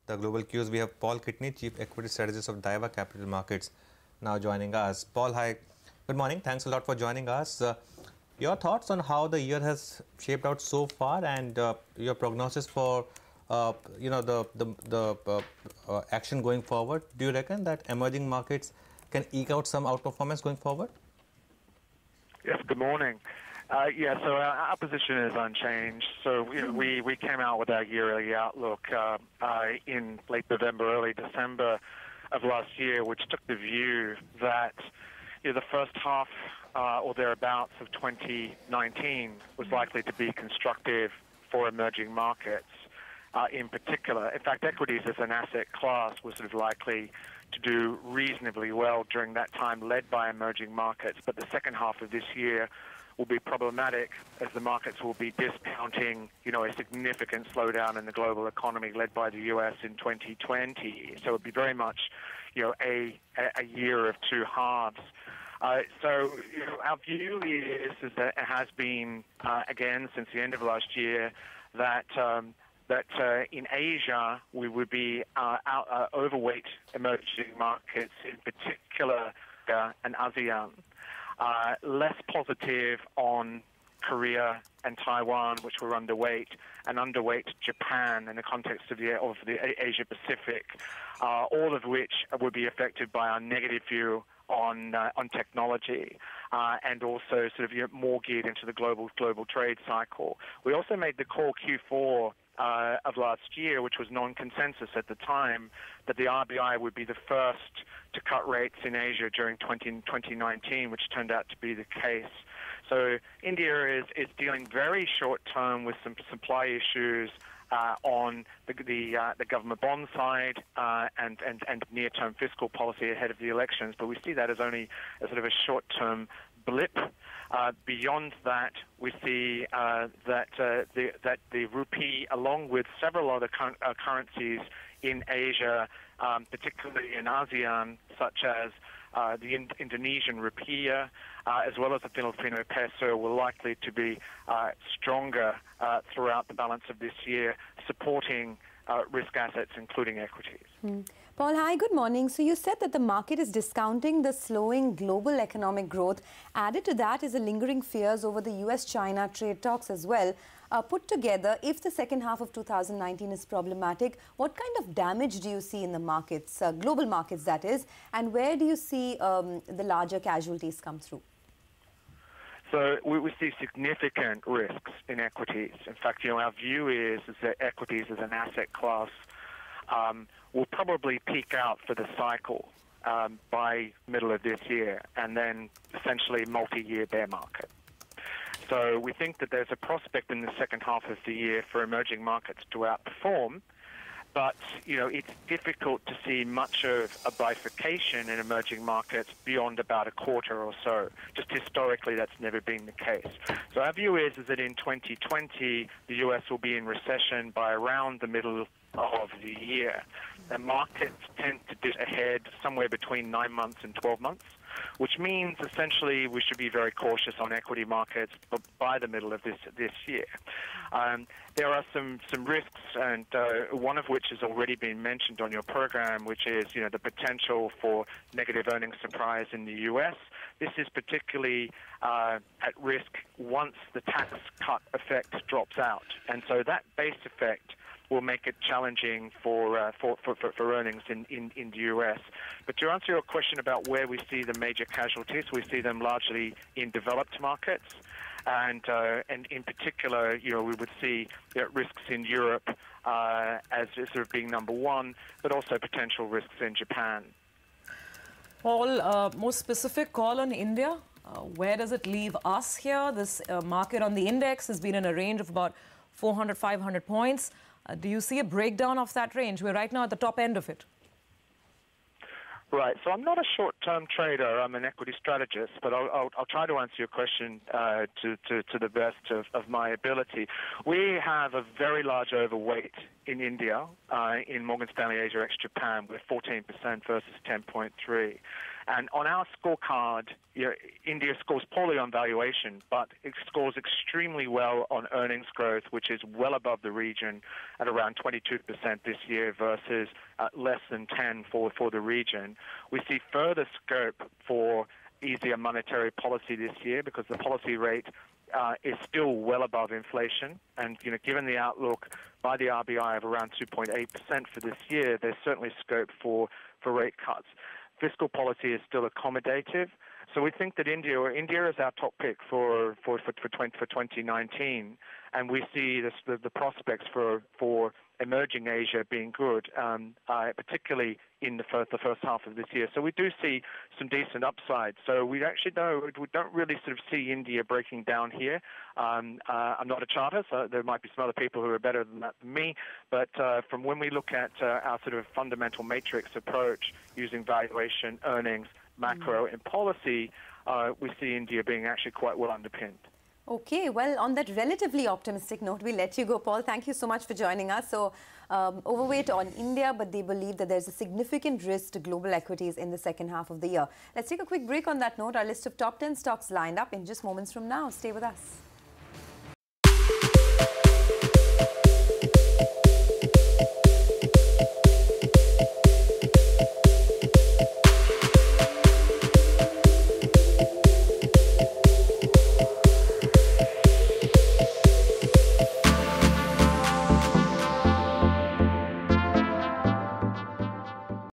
the global cues. We have Paul Kitney, Chief Equity Strategist of Daiwa Capital Markets, now joining us. Paul, hi. Good morning. Thanks a lot for joining us. Your thoughts on how the year has shaped out so far, and your prognosis for the action going forward. Do you reckon that emerging markets can eke out some outperformance going forward? Yes, good morning. So our position is unchanged. So we came out with our yearly outlook in late November, early December of last year, which took the view that the first half or thereabouts of 2019 was likely to be constructive for emerging markets in particular. In fact, equities as an asset class was sort of likely to do reasonably well during that time, led by emerging markets. But the second half of this year will be problematic, as the markets will be discounting, a significant slowdown in the global economy led by the U.S. in 2020. So it would be very much, a year of two halves. So our view is that it has been, again, since the end of last year, that in Asia we would be overweight emerging markets, in particular and ASEAN. Less positive on Korea and Taiwan, which were underweight, and underweight Japan in the context of the Asia Pacific, all of which would be affected by our negative view on technology, and also sort of more geared into the global trade cycle. We also made the call Q4 of last year, which was non-consensus at the time, that the RBI would be the first to cut rates in Asia during 2019, which turned out to be the case. So India is dealing very short-term with some supply issues on the government bond side and near-term fiscal policy ahead of the elections, but we see that as only a sort of a short-term blip. Beyond that, we see that the rupee, along with several other currencies in Asia, particularly in ASEAN, such as the Indonesian rupiah, as well as the Filipino peso, will likely to be stronger throughout the balance of this year, supporting risk assets, including equities. Paul, hi, good morning. So you said that the market is discounting the slowing global economic growth. Added to that is the lingering fears over the US-China trade talks as well. Put together, if the second half of 2019 is problematic, what kind of damage do you see in the markets, global markets that is, and where do you see the larger casualties come through? So we see significant risks in equities. In fact, our view is that equities as an asset class will probably peak out for the cycle by middle of this year, and then essentially multi-year bear market. So we think that there's a prospect in the second half of the year for emerging markets to outperform, but it's difficult to see much of a bifurcation in emerging markets beyond about a quarter or so. Just historically, that's never been the case. So our view is that in 2020, the US will be in recession by around the middle of the year. The markets tend to dip ahead somewhere between 9 months and 12 months, which means essentially we should be very cautious on equity markets by the middle of this year. There are some risks, and one of which has already been mentioned on your program, which is the potential for negative earnings surprise in the US. This is particularly at risk once the tax cut effect drops out, and so that base effect will make it challenging for earnings in the US. But to answer your question about where we see the major casualties, we see them largely in developed markets, and in particular, we would see risks in Europe as sort of being number one, but also potential risks in Japan. Paul, more specific call on India. Where does it leave us here? This market on the index has been in a range of about 400, 500 points. Do you see a breakdown of that range? We're right now at the top end of it. Right. So I'm not a short-term trader. I'm an equity strategist, but I'll try to answer your question to the best of my ability. We have a very large overweight in India, in Morgan Stanley Asia ex Japan, with 14% versus 10.3%. And on our scorecard, India scores poorly on valuation, but it scores extremely well on earnings growth, which is well above the region at around 22% this year versus less than 10 for the region. We see further scope for easier monetary policy this year because the policy rate is still well above inflation. And given the outlook by the RBI of around 2.8% for this year, there's certainly scope for rate cuts. Fiscal policy is still accommodative. So we think that India is our top pick for 2019, and we see the prospects for emerging Asia being good, particularly in the first half of this year. So we do see some decent upside. So we don't really sort of see India breaking down here. I'm not a charter, so there might be some other people who are better than that than me. But from when we look at our sort of fundamental matrix approach using valuation, earnings, macro, and policy, we see India being actually quite well underpinned. Okay, well, on that relatively optimistic note, we'll let you go, Paul. Thank you so much for joining us. So, overweight on India, but they believe that there's a significant risk to global equities in the second half of the year. Let's take a quick break on that note. Our list of top 10 stocks lined up in just moments from now. Stay with us.